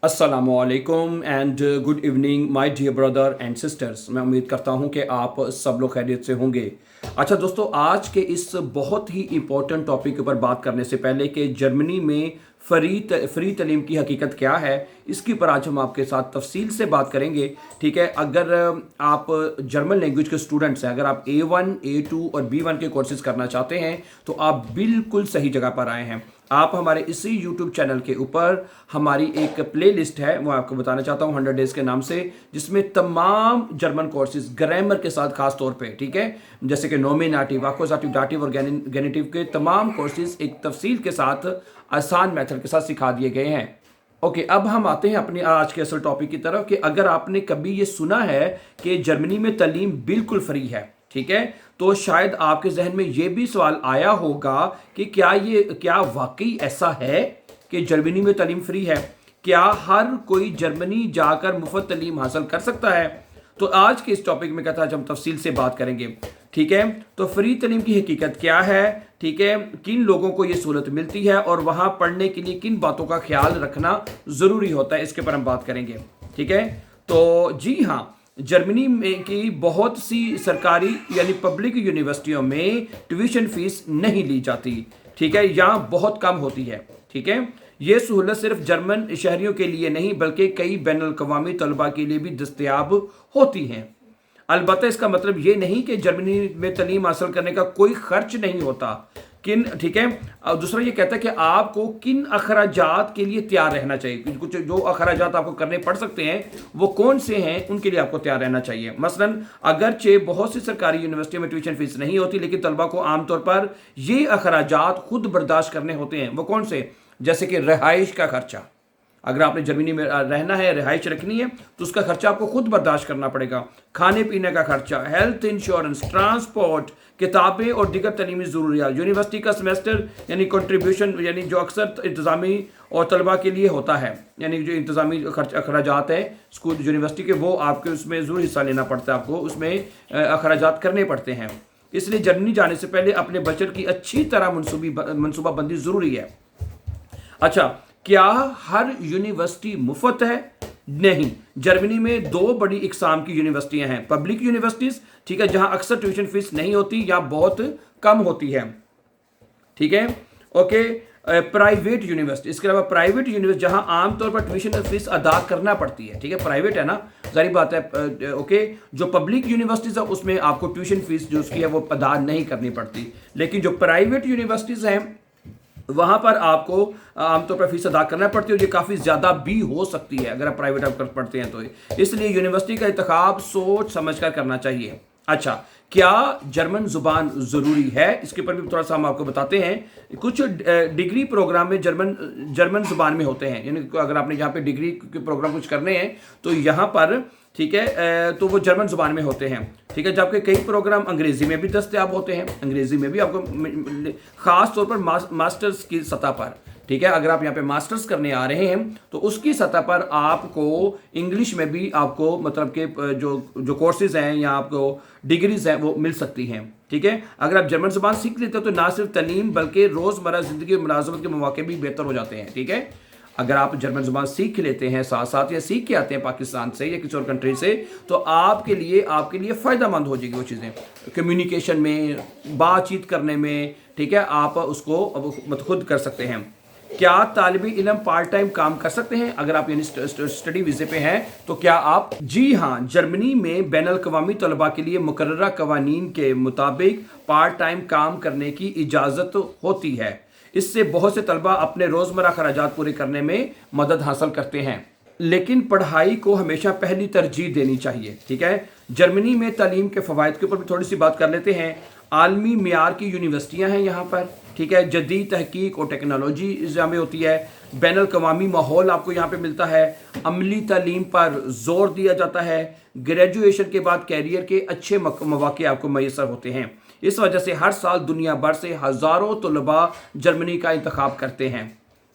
अस्सलामुअलैकुम and good evening my dear brother and sisters. मैं उम्मीद करता हूं कि आप सब लोग खैरियत से होंगे। अच्छा दोस्तों, आज के इस बहुत ही इम्पोर्टेंट टॉपिक के ऊपर बात करने से पहले कि जर्मनी में फ्री तलीम की हकीकत क्या है, इसके ऊपर आज हम आपके साथ तफसील से बात करेंगे। ठीक है, अगर आप जर्मन लैंग्वेज के स्टूडेंट्स हैं, अगर आप A1 A2 और B1 के कोर्सेज करना चाहते हैं तो आप बिल्कुल सही जगह पर आए हैं। आप हमारे इसी यूट्यूब चैनल के ऊपर हमारी एक प्ले लिस्ट है, वो आपको बताना चाहता हूँ 100 डेज के नाम से, जिसमें तमाम जर्मन कोर्सेज ग्रामर के साथ खास तौर पे, ठीक है, जैसे कि नोमिनेटिव, अक्यूजेटिव, दाटिव और गेनिटिव के तमाम कोर्सेज एक तफसील के साथ आसान मेथड के साथ सिखा दिए गए हैं। ओके, अब हम आते हैं अपने आज के असल टॉपिक की तरफ कि अगर आपने कभी ये सुना है कि जर्मनी में तालीम बिल्कुल फ्री है, ठीक है, तो शायद आपके जहन में ये भी सवाल आया होगा कि क्या वाकई ऐसा है कि जर्मनी में तालीम फ्री है? क्या हर कोई जर्मनी जाकर मुफ्त तालीम हासिल कर सकता है? तो आज के इस टॉपिक में कहता है हम तफसील से बात करेंगे। ठीक है, तो फ्री तालीम की हकीकत क्या है, ठीक है, किन लोगों को ये सहूलत मिलती है और वहां पढ़ने के लिए किन बातों का ख्याल रखना जरूरी होता है, इसके ऊपर हम बात करेंगे। ठीक है, तो जी हाँ, जर्मनी में की बहुत सी सरकारी यानी पब्लिक यूनिवर्सिटियों में ट्यूशन फीस नहीं ली जाती। ठीक है, यहाँ बहुत कम होती है। ठीक है, ये सहूलत सिर्फ जर्मन शहरियों के लिए नहीं बल्कि कई बैनुल अक़वामी तलबा के लिए भी दस्तयाब होती हैं। अलबत्ता इसका मतलब ये नहीं कि जर्मनी में तालीम हासिल करने का कोई खर्च नहीं होता। ठीक है, और दूसरा ये कहता है कि आपको किन अखराजात के लिए तैयार रहना चाहिए। कुछ जो अखराजात आपको करने पड़ सकते हैं वो कौन से हैं, उनके लिए आपको तैयार रहना चाहिए। मसलन अगरचे बहुत सी सरकारी यूनिवर्सिटियों में ट्यूशन फीस नहीं होती, लेकिन तलबा को आमतौर पर ये अखराजात खुद बर्दाश्त करने होते हैं। वो कौन से? जैसे कि रिहाइश का खर्चा। अगर आपने जर्मनी में रहना है, रिहाइश रखनी है, तो उसका खर्चा आपको खुद बर्दाश्त करना पड़ेगा। खाने पीने का खर्चा, हेल्थ इंश्योरेंस, ट्रांसपोर्ट, किताबें और दीगर तलीमी ज़रूरियात, यूनिवर्सिटी का सेमेस्टर यानी कंट्रीब्यूशन, यानी जो अक्सर इंतज़ामी और तलबा के लिए होता है, यानी जो इंतज़ामी अखराजात है स्कूल यूनिवर्सिटी के, वो आपके उसमें ज़रूर हिस्सा लेना पड़ता है, आपको उसमें अखराजात करने पड़ते हैं। इसलिए जर्मनी जाने से पहले अपने बजट की अच्छी तरह मनसूबाबंदी ज़रूरी है। अच्छा, क्या हर यूनिवर्सिटी मुफ्त है? नहीं। जर्मनी में दो बड़ी इकसाम की यूनिवर्सिटियां हैं। पब्लिक यूनिवर्सिटीज, ठीक है, जहां अक्सर ट्यूशन फीस नहीं होती या बहुत कम होती है। ठीक है, ओके। प्राइवेट यूनिवर्सिटी, इसके अलावा प्राइवेट यूनिवर्सिटी जहां आमतौर पर ट्यूशन फीस अदा करना पड़ती है। ठीक है, प्राइवेट है ना, जारी बात है। ओके, जो पब्लिक यूनिवर्सिटीज है उसमें आपको ट्यूशन फीस जो उसकी है वो अदा नहीं करनी पड़ती, लेकिन जो प्राइवेट यूनिवर्सिटीज हैं वहां पर आपको आमतौर पर फीस अदा करना पड़ती है, और ये काफ़ी ज़्यादा भी हो सकती है अगर आप प्राइवेट आप पढ़ते हैं तो। इसलिए यूनिवर्सिटी का इंतखाब सोच समझ कर करना चाहिए। अच्छा, क्या जर्मन जुबान ज़रूरी है? इसके ऊपर भी थोड़ा सा हम आपको बताते हैं। कुछ डिग्री प्रोग्राम में जर्मन जुबान में होते हैं, यानी अगर आपने यहाँ पे डिग्री के प्रोग्राम कुछ करने हैं तो यहाँ पर, ठीक है, तो वो जर्मन जुबान में होते हैं। ठीक है, जबकि कई प्रोग्राम अंग्रेज़ी में भी दस्तयाब होते हैं, अंग्रेज़ी में भी आपको ख़ास तौर पर मास्टर्स की सतह पर। ठीक है, अगर आप यहाँ पे मास्टर्स करने आ रहे हैं तो उसकी सतह पर आपको इंग्लिश में भी आपको मतलब कि जो कोर्सेज हैं या आपको डिग्रीज हैं वो मिल सकती हैं। ठीक है, अगर आप जर्मन ज़ुबान सीख लेते हो तो ना सिर्फ तालीम बल्कि रोज़मर्रा ज़िंदगी और मुलाज़मत के मौके भी बेहतर हो जाते हैं। ठीक है, अगर आप जर्मन ज़ुबान सीख लेते हैं साथ साथ या सीख के आते हैं पाकिस्तान से या किसी और कंट्री से, तो आपके लिए फ़ायदा मंद हो जाएगी वो चीज़ें, कम्युनिकेशन में, बातचीत करने में। ठीक है, आप उसको खुद कर सकते हैं। क्या तालिबे इल्म पार्ट टाइम काम कर सकते हैं? अगर आप यानी स्टडी वीज़े पे हैं तो क्या आप? जी हाँ, जर्मनी में बैनुल अक़वामी तलबा के लिए मुकर्ररा कवानीन के मुताबिक पार्ट टाइम काम करने की इजाज़त होती है। इससे बहुत से तलबा अपने रोज़मर्रा खर्चात पूरे करने में मदद हासिल करते हैं, लेकिन पढ़ाई को हमेशा पहली तरजीह देनी चाहिए। ठीक है, जर्मनी में तालीम के फ़वाइद के ऊपर भी थोड़ी सी बात कर लेते हैं। आलमी मियार की यूनिवर्सिटियां हैं यहाँ पर। ठीक है, जदीद तहकीक और टेक्नोलॉजी यहाँ में होती है। बैनुल अक़वामी माहौल आपको यहाँ पे मिलता है। अमली तालीम पर जोर दिया जाता है। ग्रेजुएशन के बाद कैरियर के अच्छे मौके आपको मैसर होते हैं। इस वजह से हर साल दुनिया भर से हज़ारों तलबा जर्मनी का इंतखाब करते हैं।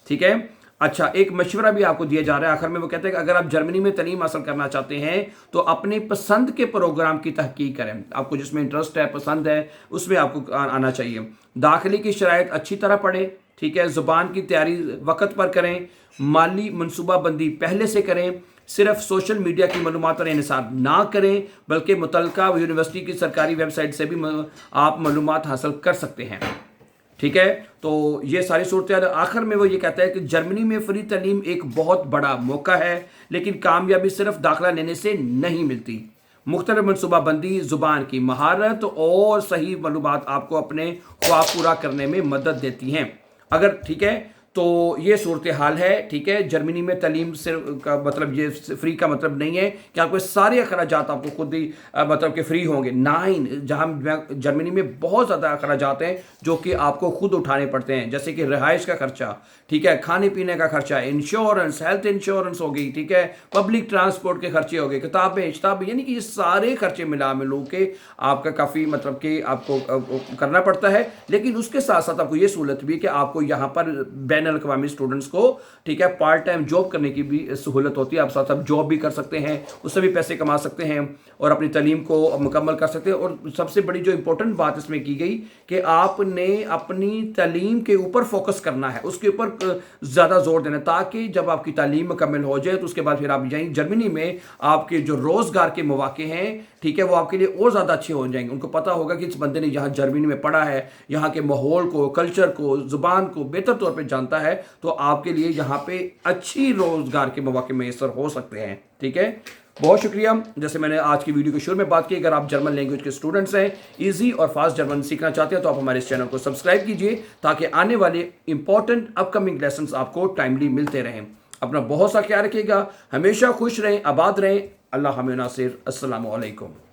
ठीक है, अच्छा, एक मशवरा भी आपको दिया जा रहा है आखिर में। वो कहते हैं कि अगर आप जर्मनी में तालीम हासिल करना चाहते हैं तो अपने पसंद के प्रोग्राम की तहकीक करें। आपको जिसमें इंटरेस्ट है, पसंद है, उसमें आपको आना चाहिए। दाखिले की शराइत अच्छी तरह पढ़ें। ٹھیک ہے، زبان کی تیاری وقت پر کریں، مالی منصوبہ بندی پہلے سے کریں، صرف سوشل میڈیا کی معلومات پر انحصار نہ کریں بلکہ متعلقہ یونیورسٹی کی سرکاری ویب سائٹ سے بھی آپ معلومات حاصل کر سکتے ہیں، ٹھیک ہے۔ تو یہ ساری صورتحال، آخر میں وہ یہ کہتا ہے کہ جرمنی میں فری تعلیم ایک بہت بڑا موقع ہے، لیکن کامیابی صرف داخلہ لینے سے نہیں ملتی۔ مختلف منصوبہ بندی، زبان کی مہارت اور صحیح معلومات آپ کو اپنے خواب پورا کرنے میں مدد دیتی ہیں۔ اگر ٹھیک ہے تو یہ صورتحال ہے، ٹھیک ہے۔ جرمنی میں تعلیم صرف کا مطلب یہ فری کا مطلب نہیں ہے کہ آپ کو سارے اخراجات آپ کو خود ہی مطلب کہ فری ہوں گے، جہاں جرمنی میں بہت زیادہ اخراجات ہیں جو کہ آپ کو خود اٹھانے پڑتے ہیں، جیسے کہ رہائش کا خرچہ، ٹھیک ہے، کھانے پینے کا خرچہ، انشورنس، ہیلتھ انشورنس ہو گئی، ٹھیک ہے، پبلک ٹرانسپورٹ کے خرچے ہو گئے، کتابیں، یعنی کہ یہ سارے خرچے ملو کے آپ کا کافی مطلب کہ آپ کو کرنا پڑتا ہے۔ لیکن اس کے ساتھ ساتھ آپ کو یہ سہولت بھی ہے کہ آپ کو یہاں پر بین الاقوامی اسٹوڈنٹس کو، ٹھیک ہے، پارٹ ٹائم جاب کرنے کی بھی سہولت ہوتی ہے، آپ ساتھ ساتھ جاب بھی کر سکتے ہیں، اس سے بھی پیسے کما سکتے ہیں اور اپنی تعلیم کو مکمل کر سکتے ہیں۔ اور سب سے بڑی جو امپورٹنٹ بات اس میں کی گئی کہ آپ نے اپنی تعلیم کے اوپر فوکس کرنا ہے، اس کے اوپر زیادہ زور دینا، تاکہ جب آپ کی تعلیم مکمل ہو جائے تو اس کے بعد پھر آپ جائیں جرمنی میں، آپ کے جو روزگار کے مواقع ہیں، ٹھیک ہے، وہ آپ کے لیے اور زیادہ اچھے ہو جائیں گے۔ ان کو پتا ہوگا کہ اس بندے نے یہاں جرمنی میں پڑھا ہے، یہاں کے ماحول کو، کلچر کو، زبان کو بہتر طور پہ جانتا ہے، تو آپ کے لیے یہاں پہ اچھی روزگار کے مواقع میسر ہو سکتے ہیں، ٹھیک ہے۔ بہت شکریہ۔ جیسے میں نے آج کی ویڈیو کے شروع میں بات کی، اگر آپ جرمن لینگویج کے اسٹوڈنٹس ہیں، ایزی اور فاسٹ جرمن سیکھنا چاہتے ہیں، تو آپ ہمارے اس چینل کو سبسکرائب کیجئے تاکہ آنے والے امپورٹنٹ اپ کمنگ لیسنز آپ کو ٹائملی ملتے رہیں۔ اپنا بہت سا خیال رکھیے گا، ہمیشہ خوش رہیں، آباد رہیں۔ اللہ ہمیں ناصر۔ السلام علیکم۔